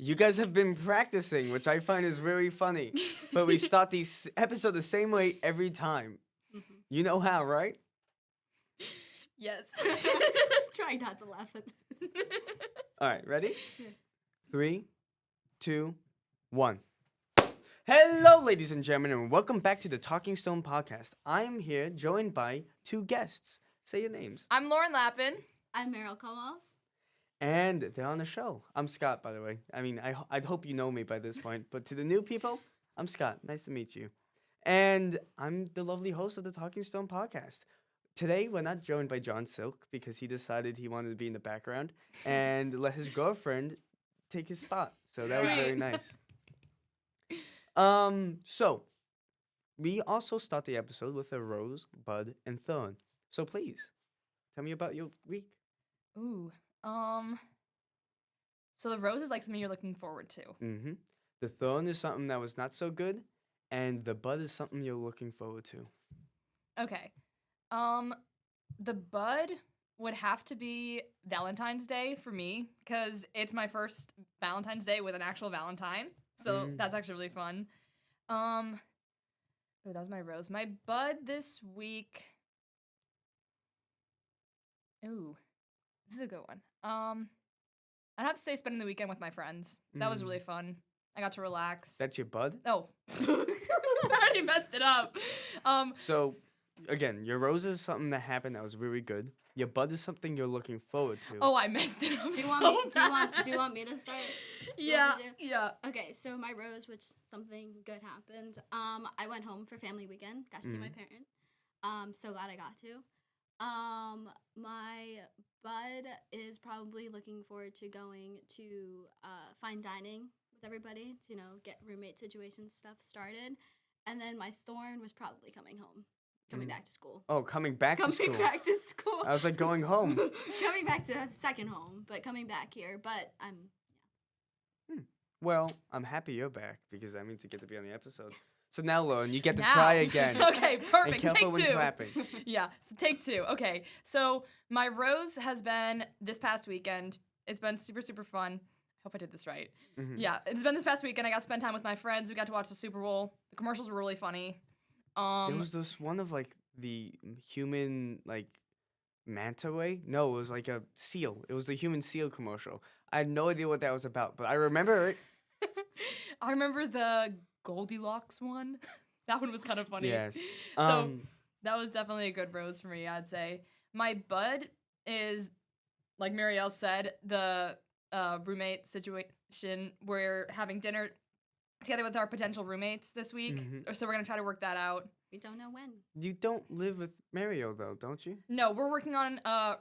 You guys have been practicing, which I find is very funny. But we start the episode the same way every time. You know how, right? Yes. Trying not to laugh at All right, ready? Yeah. 3, 2, 1. Hello, ladies and gentlemen, and welcome back to the Talking Stone podcast. I am here joined by two guests. Say your names. I'm Lauren Lappin. I'm Marielle Kowals. And they're on the show. I'm Scott, by the way. I mean, I'd hope you know me by this point. But to the new people, I'm Scott. Nice to meet you. And I'm the lovely host of the Talking Stone podcast. Today, we're not joined by John Silk because he decided he wanted to be in the background and let his girlfriend take his spot. So that was very Sweet. nice. So we also start the episode with a rose, bud, and thorn. So please, tell me about your week. Ooh. So the rose is like something you're looking forward to. Mm-hmm. The thorn is something that was not so good, and the bud is something you're looking forward to. Okay. The bud would have to be Valentine's Day for me because it's my first Valentine's Day with an actual Valentine. So that's actually really fun. Oh, that was my rose. My bud this week. Ooh, this is a good one. I'd have to say spending the weekend with my friends. That was really fun. I got to relax. That's your bud? Oh. I already messed it up. So, again, your rose is something that happened that was really good. Your bud is something you're looking forward to. Oh, I messed it up Do you so want me? bad. Do you want me to start? Yeah, me to? yeah. Okay, so my rose, which something good happened. I went home for family weekend. Got to see my parents. So glad I got to. My bud is probably looking forward to going to fine dining with everybody to get roommate situation stuff started, and then my thorn was probably coming home. Coming back to school. Oh, coming back to school. Coming back to school. I was like going home. Coming back to second home, but coming back here. But I'm Well, I'm happy you're back because that means you get to be on the episode. yes. So now, Lauren, you get to Now. try again. Okay, And perfect. careful Take when two. clapping. Yeah, so take two. Okay, so my rose has been this past weekend. It's been super, super fun. Hope I did this right. Mhm. Yeah, it's been this past weekend. I got to spend time with my friends. We got to watch the Super Bowl. The commercials were really funny. There was this one of like the human like manta ray. No, it was like a seal. It was the human seal commercial. I had no idea what that was about, but I remember it. I remember the Goldilocks one. That one was kind of funny. Yes. So that was definitely a good rose for me, I'd say. My bud is, like Marielle said, the roommate situation. We're having dinner together with our potential roommates this week. So we're going to try to work that out. We don't know when. You don't live with Mario though, don't you? No, we're working on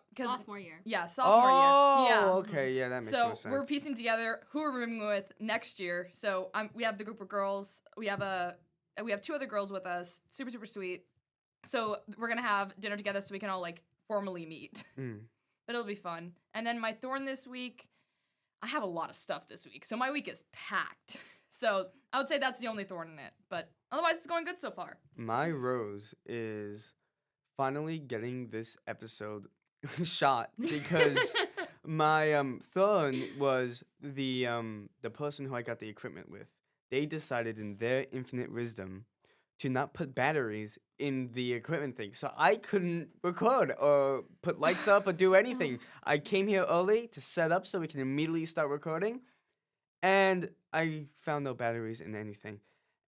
because Sophomore year. yeah, sophomore year. Yeah. Okay, yeah, that makes So more sense. we're piecing together who we're rooming with next year. So we have the group of girls. We have two other girls with us. Super super sweet. So we're gonna have dinner together so we can all like formally meet. But it'll be fun. And then my thorn this week, I have a lot of stuff this week. So my week is packed. So I would say that's the only thorn in it. But otherwise, it's going good so far. My rose is finally getting this episode shot because my thorn was the person who I got the equipment with. They decided in their infinite wisdom to not put batteries in the equipment thing. So I couldn't record or put lights up or do anything. I came here early to set up so we can immediately start recording. And I found no batteries in anything.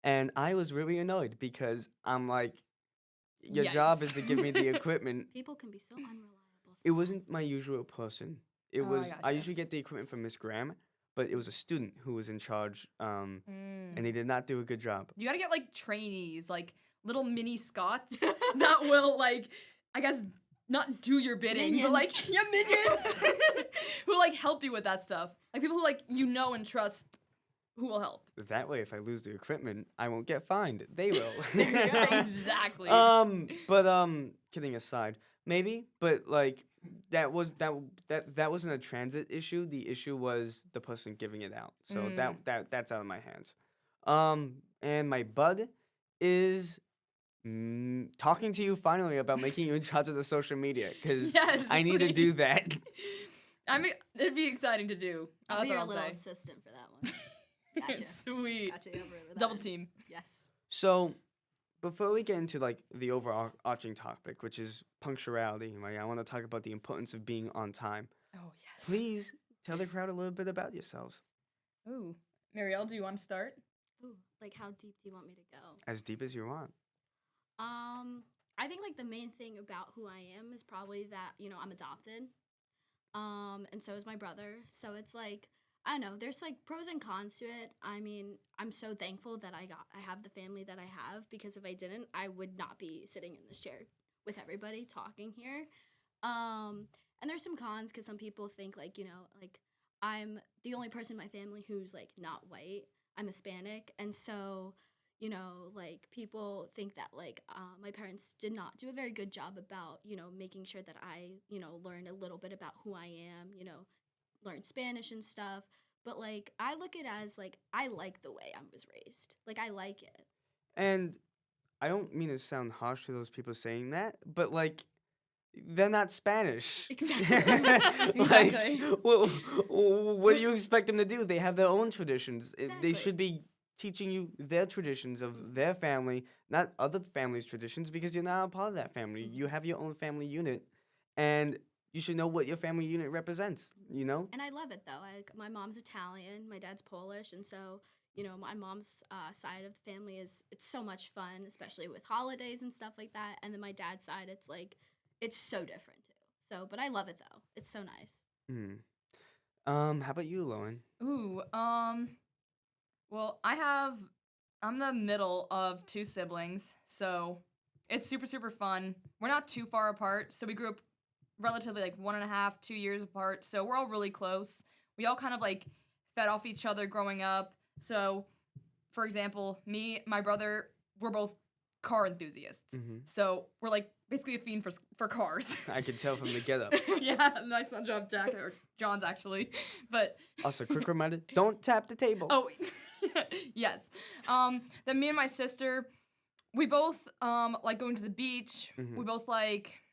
And I was really annoyed because I'm like, your job is Yikes. to give me the equipment. People can be so unreliable. It wasn't my usual person. It Oh, I was, I gotcha. usually get the equipment from Miss Graham, but it was a student who was in charge, and he did not do a good job. You gotta get like trainees, like little mini Scots that will like, I guess, not do your bidding, but like minions who like help you with that stuff. Like people who like and trust who will help. That way, if I lose the equipment, I won't get fined. They will. There you go. Exactly. But kidding aside, maybe. But like, that wasn't a transit issue. The issue was the person giving it out. So that's out of my hands. And my bud is talking to you finally about making you in charge of the social media because Yes, I need to do that. I mean, it'd be exciting to do. I'll That's be what your I'll little say. assistant for that one. Gotcha. Sweet. Gotcha over with Double that. team. Yes. So, before we get into like the overarching topic, which is punctuality, right? I want to talk about the importance of being on time. Oh, yes. Please tell the crowd a little bit about yourselves. Ooh. Marielle, do you want to start? Ooh, like how deep do you want me to go? As deep as you want. I think like the main thing about who I am is probably that, I'm adopted. And so is my brother. So it's like, I don't know, there's like pros and cons to it. I mean, I'm so thankful that I have the family that I have, because if I didn't, I would not be sitting in this chair with everybody talking here. And there's some cons, because some people think like, like I'm the only person in my family who's like not white. I'm Hispanic. And so, like people think that like my parents did not do a very good job about, making sure that I, learn a little bit about who I am, learn Spanish and stuff. But like I look at it as like I like the way I was raised. Like I like it. And I don't mean to sound harsh to those people saying that, but like they're not Spanish. Exactly. Like, Exactly. what do you expect them to do? They have their own traditions. They Exactly. should be teaching you their traditions of their family, not other families' traditions, because you're not a part of that family. Mhm. You have your own family unit, and you should know what your family unit represents, you know? And I love it though. My mom's Italian, my dad's Polish, and so my mom's side of the family it's so much fun, especially with holidays and stuff like that. And then my dad's side, it's like it's so different too. So, but I love it though. It's so nice. Hmm. How about you, Lauren? Ooh, well, I'm the middle of two siblings, so it's super, super fun. We're not too far apart, so we grew up relatively like 1.5, 2 years apart, so we're all really close. We all kind of like fed off each other growing up. So, for example, me, my brother, we're both car enthusiasts. Mhm. So we're like basically a fiend for cars. I can tell from the getup. Yeah, nice on job, Jack, or John's actually, but Also, quick reminder: don't tap the table. oh, yes. Then me and my sister, we both like going to the beach. Mhm. We both like,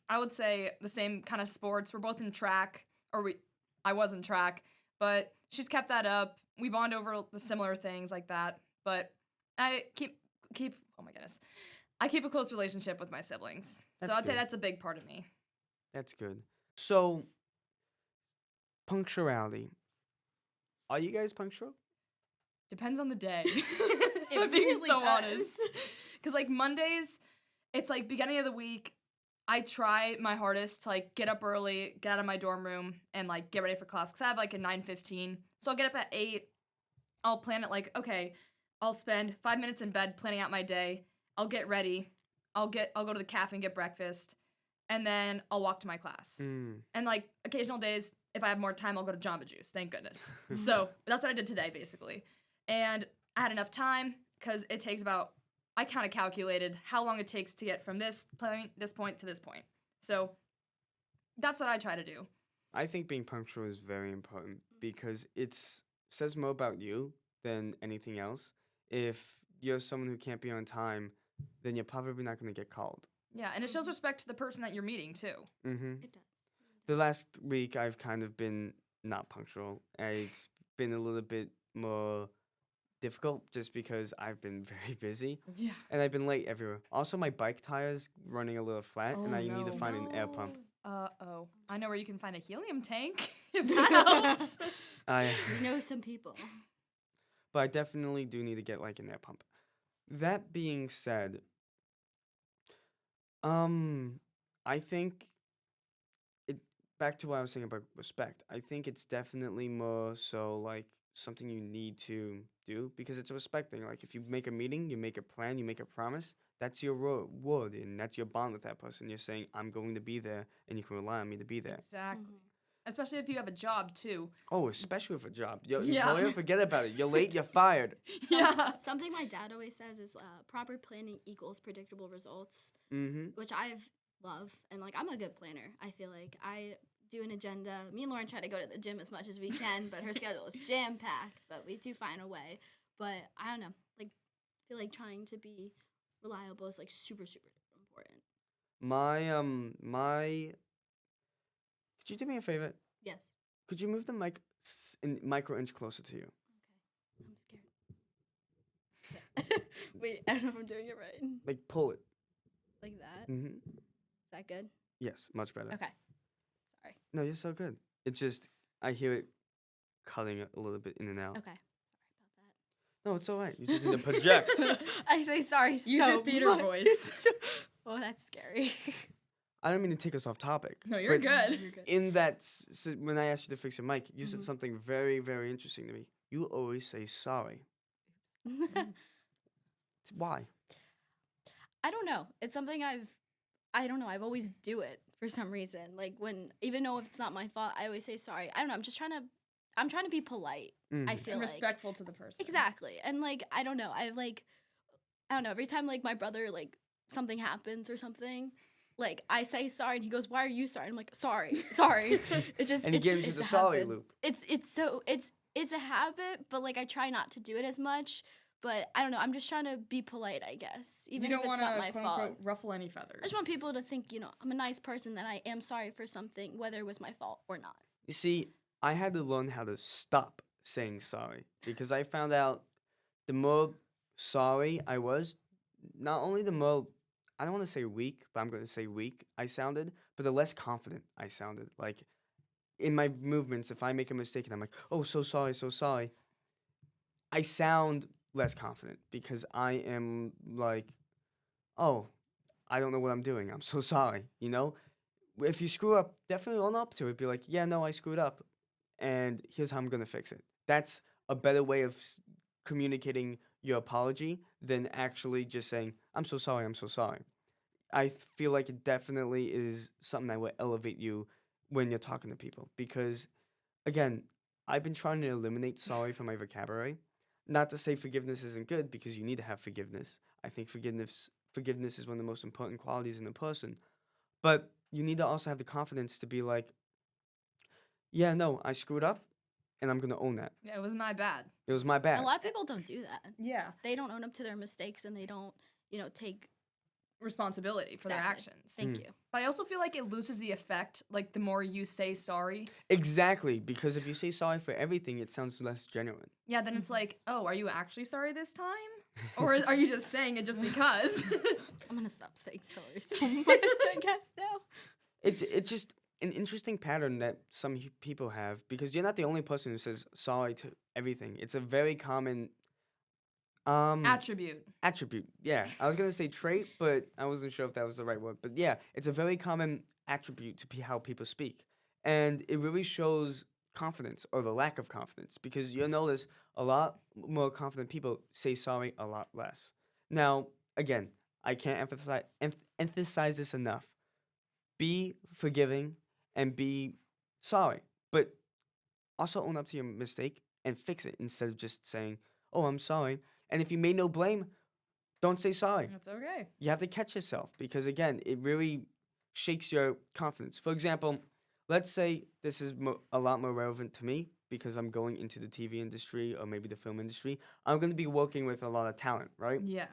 I would say, the same kind of sports. We're both in track, I was in track, but she's kept that up. We bond over the similar things like that. But I keep. Oh my goodness, I keep a close relationship with my siblings. That's So I'd say good. that's a big part of me. That's good. So, punctuality. Are you guys punctual? Depends on the day. It If I'm being really so does. honest. Because, like, Mondays, it's like beginning of the week. I try my hardest to, like, get up early, get out of my dorm room, and, like, get ready for class. Because I have, like, a 9:15. So I'll get up at 8. I'll plan it, like, okay, I'll spend 5 minutes in bed planning out my day. I'll get ready. I'll go to the cafe and get breakfast. And then I'll walk to my class. Mm. And, like, occasional days, if I have more time, I'll go to Jamba Juice. Thank goodness. So that's what I did today, basically. And I had enough time because it takes about, I kind of calculated how long it takes to get from this point to this point. So that's what I try to do. I think being punctual is very important because it's says more about you than anything else. If you're someone who can't be on time, then you're probably not going to get called. Yeah, and it shows respect to the person that you're meeting, too. Mm-hmm. It does. The last week, I've kind of been not punctual. It's been a little bit more difficult just because I've been very busy Yeah. and I've been late everywhere. Also, my bike tire's running a little flat and Oh, I need to no. find an air pump. Uh-oh. I know where you can find a helium tank, if that helps. We know some people. But I definitely do need to get like an air pump. That being said, I think it back to what I was saying about respect. I think it's definitely more so like something you need to do because it's a respect thing. Like if you make a meeting, you make a plan, you make a promise, that's your word and that's your bond with that person. You're saying I'm going to be there and you can rely on me to be there. Exactly. Mhm. Especially if you have a job, too. Oh, especially with a job. Your Yeah. employer, forget about it. You're late, you're fired. Yeah. Something my dad always says is proper planning equals predictable results, Mm-hmm. which I've love. And like I'm a good planner. I feel like I do an agenda. Me and Lauren try to go to the gym as much as we can, but her schedule is jam packed. But we do find a way. But I don't know. Like I feel like trying to be reliable is like super super important. My could you do me a favor? Yes. Could you move the mic in micro inch closer to you? Okay. I'm scared. Wait, I don't know if I'm doing it right. Like pull it. Like that. Mm-hmm. Is that good? Yes, much better. Okay. Sorry. No, you're so good. It's just I hear it cutting a little bit in and out. Okay. No, it's all right. You just need to project. I say sorry Use so your theater much. voice. Oh, that's scary. I don't mean to take us off topic. No, you're but good. You're good. In that, when I asked you to fix your mic, you said Mhm. something very, very interesting to me. You always say sorry. Why? I don't know. It's something I don't know. I've always do it for some reason. Like when, even though if it's not my fault, I always say sorry. I don't know. I'm trying to be polite. I Mhm. feel And like. respectful to the person. Exactly. And like, I don't know. I don't know. Every time like my brother, like something happens or something, like I say sorry and he goes, "Why are you sorry?" I'm like, "Sorry, sorry." It just And you get into it's the a sorry habit. loop. It's a habit, but like I try not to do it as much. But I don't know. I'm just trying to be polite, I guess, even you if don't it's want not my to quote fault. unquote ruffle any feathers. I just want people to think, I'm a nice person, that I am sorry for something, whether it was my fault or not. You see, I had to learn how to stop saying sorry because I found out the more sorry I was, not only the more, I don't want to say weak, but I'm going to say weak I sounded, but the less confident I sounded. Like in my movements, if I make a mistake and I'm like, oh, so sorry, so sorry, I sound less confident because I am like, oh, I don't know what I'm doing. I'm so sorry. You know, if you screw up, definitely own up to it. Be like, yeah, no, I screwed up, and here's how I'm gonna fix it. That's a better way of communicating your apology than actually just saying, I'm so sorry, I'm so sorry. I feel like it definitely is something that will elevate you when you're talking to people because, again, I've been trying to eliminate sorry from my vocabulary. Not to say forgiveness isn't good because you need to have forgiveness. I think forgiveness is one of the most important qualities in a person. But you need to also have the confidence to be like, yeah, no, I screwed up and I'm going to own that. Yeah, it was my bad. It was my bad. A lot of people don't do that. Yeah. They don't own up to their mistakes and they don't, take Responsibility for their Exactly. actions. Thank Mm. you. But I also feel like it loses the effect, like the more you say sorry. Exactly, because if you say sorry for everything, it sounds less genuine. Yeah, then it's like, oh, are you actually sorry this time? Or are you just saying it just because? I'm gonna stop saying sorry so much, I guess now. It's just an interesting pattern that some people have because you're not the only person who says sorry to everything. It's a very common Attribute. attribute. Yeah, I was gonna say trait, but I wasn't sure if that was the right word. But yeah, it's a very common attribute to how people speak, and it really shows confidence or the lack of confidence because you'll notice a lot more confident people say sorry a lot less. Now, again, I can't emphasize this enough. Be forgiving and be sorry, but also own up to your mistake and fix it instead of just saying, "Oh, I'm sorry." And if you made no blame, don't say sorry. That's okay. You have to catch yourself because again, it really shakes your confidence. For example, let's say this is a lot more relevant to me because I'm going into the TV industry or maybe the film industry. I'm going to be working with a lot of talent, right? Yeah.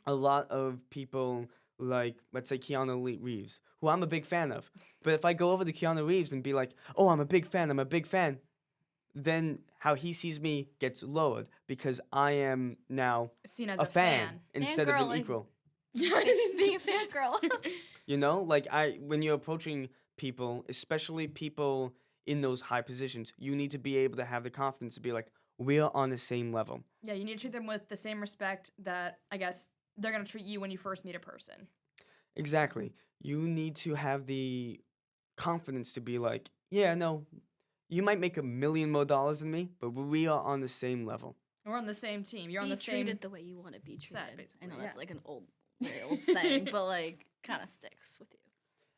A lot of people like, let's say Keanu Reeves, who I'm a big fan of. But if I go over to Keanu Reeves and be like, "Oh, I'm a big fan. I'm a big fan," then how he sees me gets lowered because I am now Seen as a a fan. instead of Fangirl, an like- equal. Being a fangirl. You know, like when you're approaching people, especially people in those high positions, you need to be able to have the confidence to be like, we are on the same level. Yeah, you need to treat them with the same respect that I guess they're gonna treat you when you first meet a person. Exactly. You need to have the confidence to be like, yeah, no, you might make $1 million more than me, but we are on the same level. We're on the same team. You're on Be the same. treated the way you want to be set, treated. I basically, know yeah. that's like an very old saying, but like kind of sticks with you.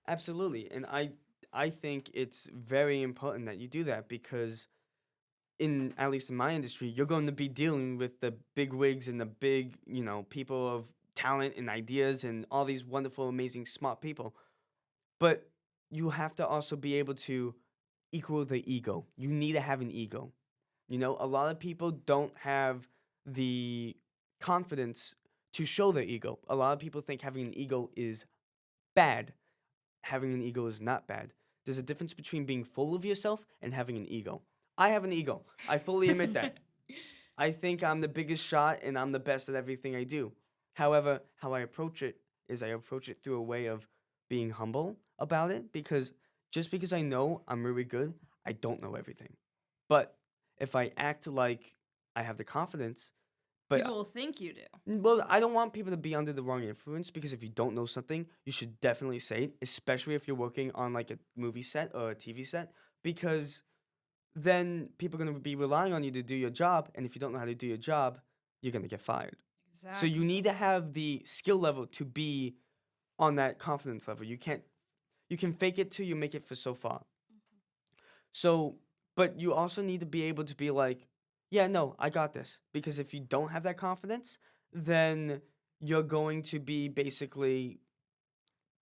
Absolutely. And I think it's very important that you do that because at least in my industry, you're going to be dealing with the big wigs and the big, people of talent and ideas and all these wonderful, amazing, smart people. But you have to also be able to equal the ego. You need to have an ego. A lot of people don't have the confidence to show their ego. A lot of people think having an ego is bad. Having an ego is not bad. there's a difference between being full of yourself and having an ego. I have an ego. I fully admit that. I think I'm the biggest shot and I'm the best at everything I do. However, how I approach it is I approach it through a way of being humble about it, because just because I know I'm really good, I don't know everything. But if I act like I have the confidence, but People will think you do. well, I don't want people to be under the wrong influence, because if you don't know something, you should definitely say it, especially if you're working on like a movie set or a TV set, because then people are going to be relying on you to do your job, and if you don't know how to do your job, you're going to get fired. So Exactly. you need to have the skill level to be on that confidence level. You can fake it till you make it for so far. So, but you also need to be able to be like, yeah, no, I got this. Because if you don't have that confidence, then you're going to be basically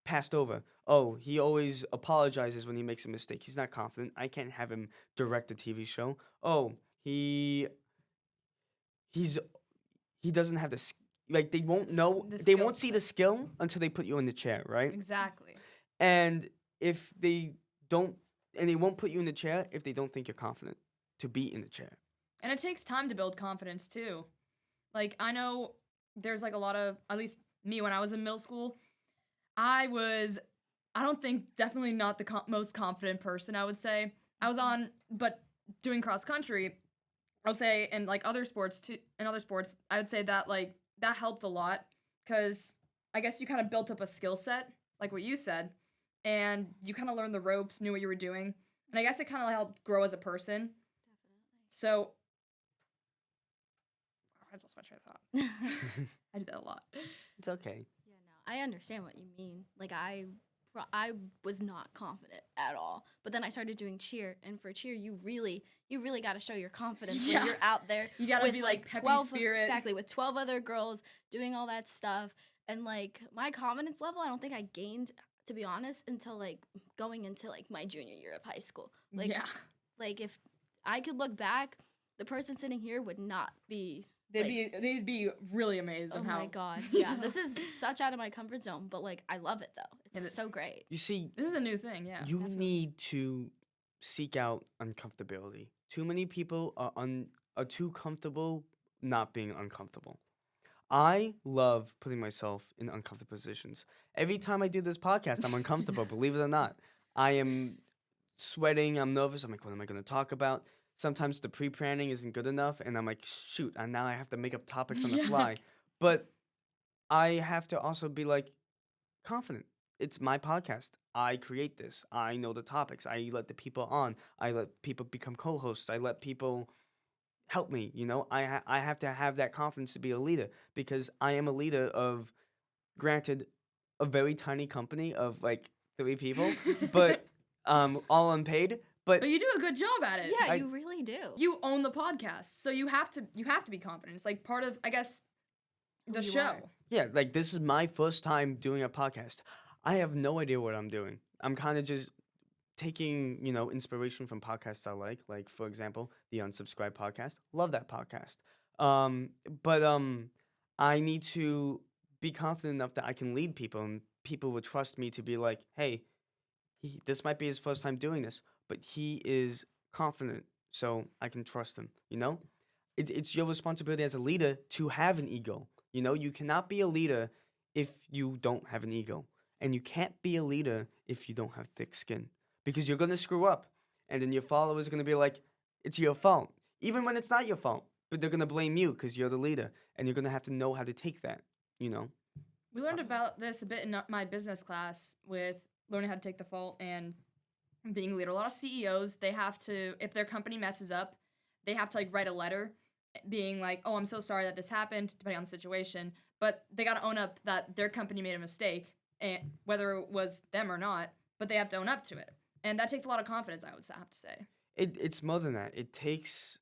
passed over. Oh, he always apologizes when he makes a mistake. He's not confident. I can't have him direct a TV show. Oh, he's he doesn't have the like they won't know, The they skill won't see set. the skill until they put you in the chair, right? Exactly. And if they don't, and they won't put you in the chair if they don't think you're confident to be in the chair. And it takes time to build confidence too. Like I know there's like a lot of, at least me when I was in middle school, I don't think, definitely not the most confident person, I would say. I was on, but doing cross country, I would say, and like other sports too, in other sports, I would say that like that helped a lot, because I guess you kind of built up a skill set, like what you said, and you kind of learned the ropes, knew what you were doing, and I guess it kind of helped grow as a person. So, I just lost my train of thought. Definitely. I do that a lot. It's okay. Yeah, no, I understand what you mean. Like I was not confident at all. But then I started doing cheer, and for cheer, you really got to show your confidence Yeah. when you're out there. You gotta with be like peppy 12 spirit. exactly, with 12 other girls doing all that stuff, and like my confidence level, I don't think I gained, to be honest, until like going into like my junior year of high school. Like Yeah. like if I could look back, the person sitting here would not be. They'd be really amazed Oh on how. my god! Yeah, this is such out of my comfort zone, but like I love it though. It's so great. You see, This is a new thing, yeah. you definitely. need to seek out uncomfortability. Too many people are too comfortable not being uncomfortable. I love putting myself in uncomfortable positions. Every time I do this podcast, I'm uncomfortable, believe it or not. I am sweating, I'm nervous. I'm like, what am I going to talk about? Sometimes the pre-planning isn't good enough, and I'm like, shoot, and now I have to make up topics on the Yeah. fly. But I have to also be like confident. It's my podcast. I create this. I know the topics. I let the people on. I let people become co-hosts. I let people help me. You know, I have to have that confidence to be a leader, because I am a leader of, granted, a very tiny company of like 3 people, but all unpaid. But But you do a good job at it. Yeah, I- you really do. You own the podcast, so you have to be confident. It's like part of, I guess, the Who you show. are. yeah, like this is my first time doing a podcast. I have no idea what I'm doing. I'm kind of just taking, inspiration from podcasts I like for example, the Unsubscribed podcast. Love that podcast. But I need to be confident enough that I can lead people, and people would trust me to be like, hey, this might be his first time doing this, but he is confident, so I can trust him. It's your responsibility as a leader to have an ego. You cannot be a leader if you don't have an ego, and you can't be a leader if you don't have thick skin, because you're gonna screw up, and then your followers are gonna be like, it's your fault, even when it's not your fault. But they're gonna blame you because you're the leader, and you're gonna have to know how to take that. You know. We learned about this a bit in my business class with learning how to take the fault and being a leader. A lot of CEOs, they have to, if their company messes up, they have to like write a letter being like, oh, I'm so sorry that this happened, depending on the situation. But they got to own up that their company made a mistake, and whether it was them or not, but they have to own up to it. And that takes a lot of confidence, I would have to say. It's more than that. It takes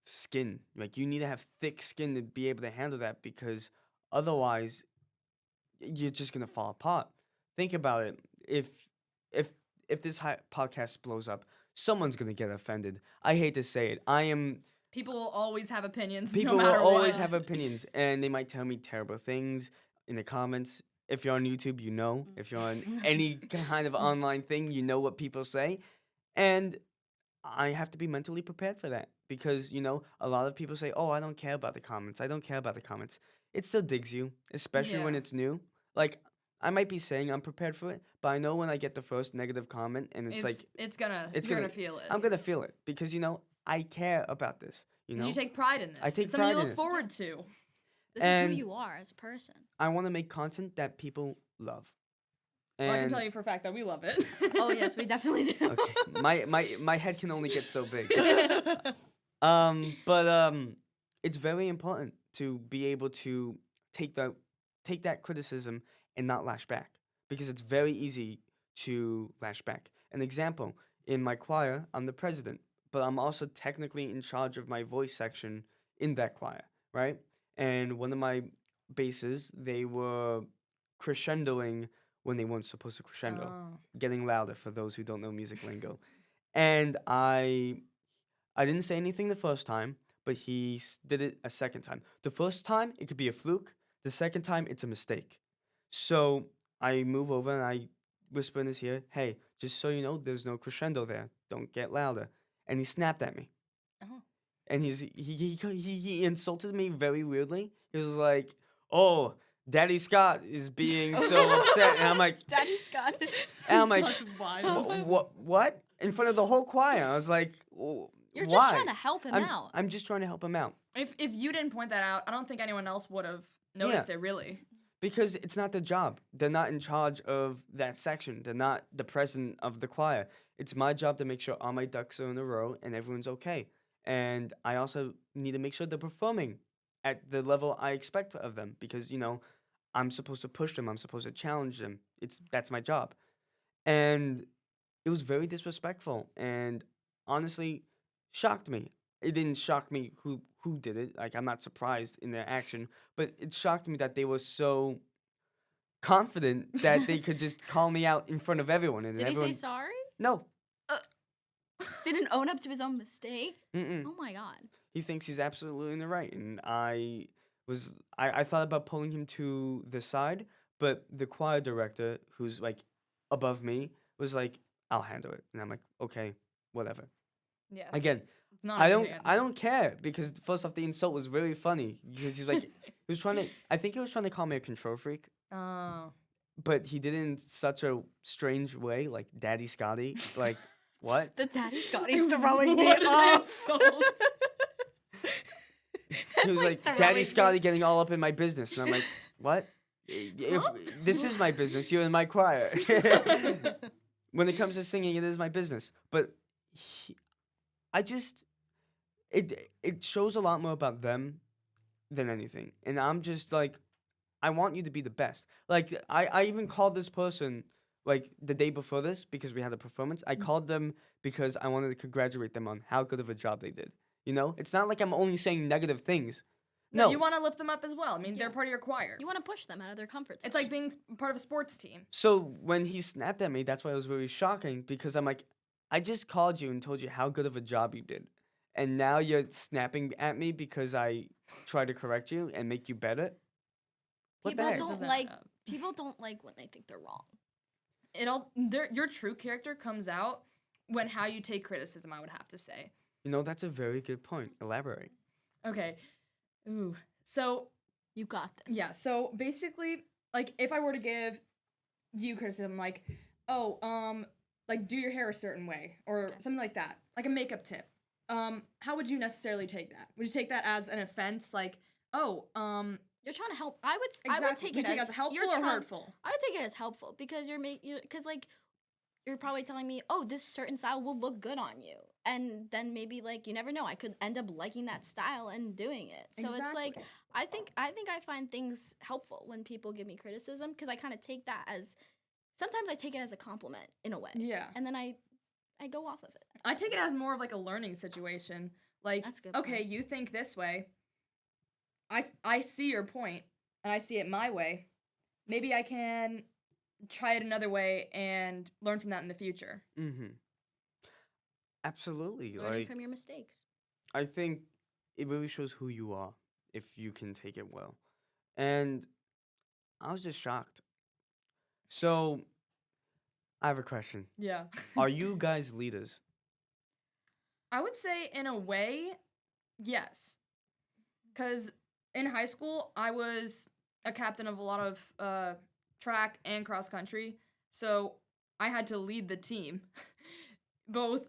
skin. Like, you need to have thick skin to be able to handle that, because otherwise you're just gonna fall apart. Think about it. If if this podcast blows up, someone's gonna get offended. I hate to say it. People will always have opinions, People no will matter always what. have opinions, and they might tell me terrible things in the comments. if you're on YouTube, you know. If you're on any kind of online thing, you know what people say. And I have to be mentally prepared for that because, a lot of people say, "Oh, I don't care about the comments. I don't care about the comments." It still digs you, especially when Yeah. it's new. Like, I might be saying I'm prepared for it, but I know when I get the first negative comment and it's like, It's gonna it's you're gonna, gonna feel it. I'm gonna feel it because, I care about this, And you take pride in this. I take it's something you pride in look this. forward to. This is who And you are as a person. I want to make content that people love. Well, I can And tell you for a fact that we love it. Oh yes, we definitely do. okay, my head can only get so big. But it's very important to be able to take that take that criticism and not lash back because it's very easy to lash back. An example, in my choir, I'm the president, but I'm also technically in charge of my voice section in that choir, right? And one of my basses, they were crescendoing when they weren't supposed to crescendo, Oh. getting louder for those who don't know music lingo. And I didn't say anything the first time, but he did it a second time. The first time, it could be a fluke. The second time, it's a mistake. So I move over and I whisper in his ear, "Hey, just so you know, there's no crescendo there. Don't get louder." And he snapped at me. Oh. And he insulted me very weirdly. He was like, "Oh, Daddy Scott is being so upset," and I'm like, Daddy Scott. and I'm like, Scott's wild. What? In front of the whole choir. I was like, You're why? just trying to help him I'm, out. I'm just trying to help him out If you didn't point that out, I don't think anyone else would have noticed it really. because it's not their job. They're not in charge of that section. They're not the president of the choir. It's my job to make sure all my ducks are in a row and everyone's okay. And I also need to make sure they're performing at the level I expect of them because I'm supposed to push them. I'm supposed to challenge them. That's my job. And it was very disrespectful and honestly shocked me. It didn't shock me who did it. Like I'm not surprised in their action, but it shocked me that they were so confident that they could just call me out in front of everyone and Did he everyone say sorry? No. Didn't own up to his own mistake? Mm-mm. Oh my god. He thinks he's absolutely in the right and I thought about pulling him to the side, but the choir director who's like above me was like, "I'll handle it." And I'm like, "Okay, whatever." Yes. Again, It's not I in your don't I hands. don't care because first off the insult was really funny because he's like he was trying to I think he was trying to call me a control freak, Oh. but he did it in such a strange way, like Daddy Scotty. Like what? The Daddy Scotty's throwing me What an off. insult. He was like, "Daddy Scotty getting all up in my business," and I'm like, "What? If this is my business, you're in my choir." When it comes to singing, it is my business. But he, I just it shows a lot more about them than anything, and I'm just like, I want you to be the best. Like I even called this person like the day before this because we had a performance. I called them because I wanted to congratulate them on how good of a job they did. It's not like I'm only saying negative things. No, No, you want to lift them up as well. I mean, they're Yeah. part of your choir. You want to push them out of their comfort zone. It's like being part of a sports team. So when he snapped at me, that's why it was really shocking because I'm like, I just called you and told you how good of a job you did. And now you're snapping at me because I try to correct you and make you better? What the people heck? don't Doesn't like add up. people don't like when they think they're wrong. Your true character comes out when how you take criticism, I would have to say. That's a very good point. Elaborate. Okay. Ooh. So, You got this. yeah. So basically, like, if I were to give you criticism, like, oh, like, do your hair a certain way or Okay. something like that, like a makeup tip, how would you necessarily take that? Would you take that as an offense, like, oh, You're trying to help. I would exactly. take Would it you take as helpful you're or trying- hurtful? I would take it as helpful because because like you're probably telling me, oh, this certain style will look good on you, and then maybe like you never know, I could end up liking that style and doing it. So it's like Exactly. I think I find things helpful when people give me criticism because I kind of take that as sometimes I take it as a compliment in a way, Yeah. and then I go off of it. I take it as more of like a learning situation. Like, That's a good okay, point. you think this way. I see your point, and I see it my way. Maybe I can try it another way and learn from that in the future. Mm-hmm. Absolutely. Learning Like from your mistakes. I think it really shows who you are if you can take it well. And I was just shocked. So, I have a question. Yeah. Are you guys leaders? I would say in a way, yes. Because in high school, I was a captain of a lot of track and cross country. So I had to lead the team, both,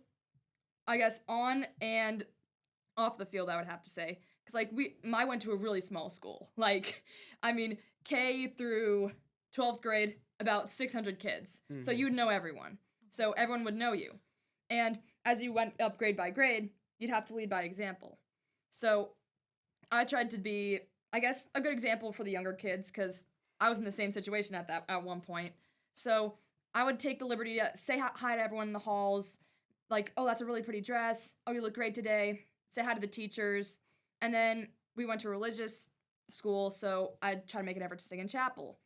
I guess, on and off the field, I would have to say. Because, like, I went to a really small school. Like, I mean, K through 12th grade, about 600 kids. So Mhm. you would know everyone. So everyone would know you. And as you went up grade by grade, you'd have to lead by example. So I tried to be, I guess, a good example for the younger kids because I was in the same situation at one point. So I would take the liberty to say hi to everyone in the halls, like, oh, that's a really pretty dress. Oh, you look great today. Say hi to the teachers. And then we went to a religious school, so I'd try to make an effort to sing in chapel.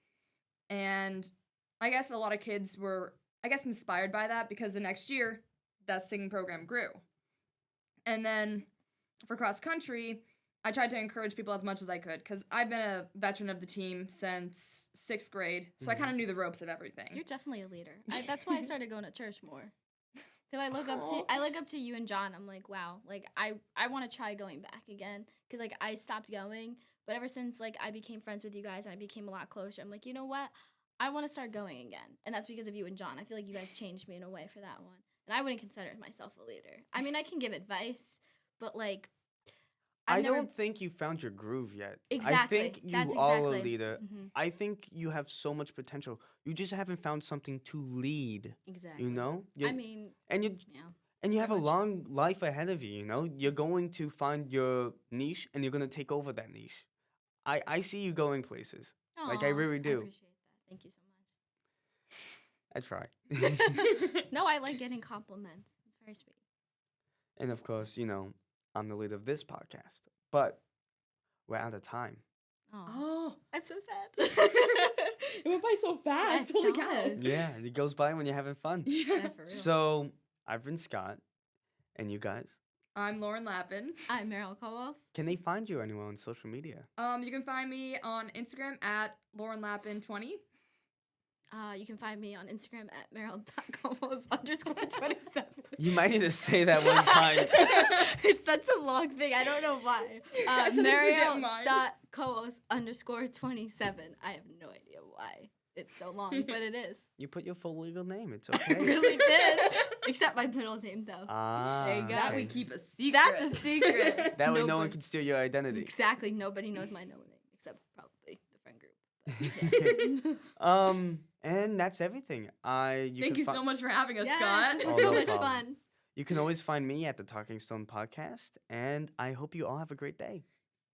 And I guess a lot of kids were, I guess, inspired by that because the next year, that singing program grew. And then for cross country, I tried to encourage people as much as I could because I've been a veteran of the team since 6th grade, so I kind of knew the ropes of everything. You're definitely a leader. That's why I started going to church more. Cause I look up to you and John. I'm like, wow, like I want to try going back again. Cause like I stopped going, but ever since like I became friends with you guys and I became a lot closer, I'm like, you know what? I want to start going again, and that's because of you and John. I feel like you guys changed me in a way for that one, and I wouldn't consider myself a leader. I mean, I can give advice, but like I don't think you found your groove yet. Exactly. I think you That's are a exactly. leader. Mhm. I think you have so much potential. You just haven't found something to lead. Exactly. You know? I mean, And you yeah. and you have a very much so. long life ahead of you, you know? You're going to find your niche and you're going to take over that niche. I see you going places. Like, I Aw, really do. I appreciate that. Thank you so I try. much. No, I like getting compliments. It's very sweet. And of course, you know, I'm the leader of this podcast. But we're out of time. Oh, I'm so sad. it went by so fast. It Holy cow. does. Yeah, it goes by when you're having fun. Yeah. For real. So, I've been Scott. And you guys? I'm Lauren Lappin. I'm Marielle Kowals. Can they find you anywhere on social media? You can find me on Instagram at LaurenLappin20. You can find me on Instagram at Marielle.Kowals_27. You might need to say that one time. It's such a long thing. I don't know why. I sometimes forget mine. Marielle.Kowals_27. I have no idea why it's so long, but it is. You put your full legal name. It's I okay. really did. Except my middle name, though. Ah. There you go. That we okay. keep a secret. That's a secret. That way no one Nobody- can steal your identity. Exactly. Nobody knows my middle name except probably the friend group. But yes. And that's everything. Thank you so much for having us, Yes, Scott. this was Oh, so no much problem. fun. You can always find me at the Talking Stone podcast, and I hope you all have a great day.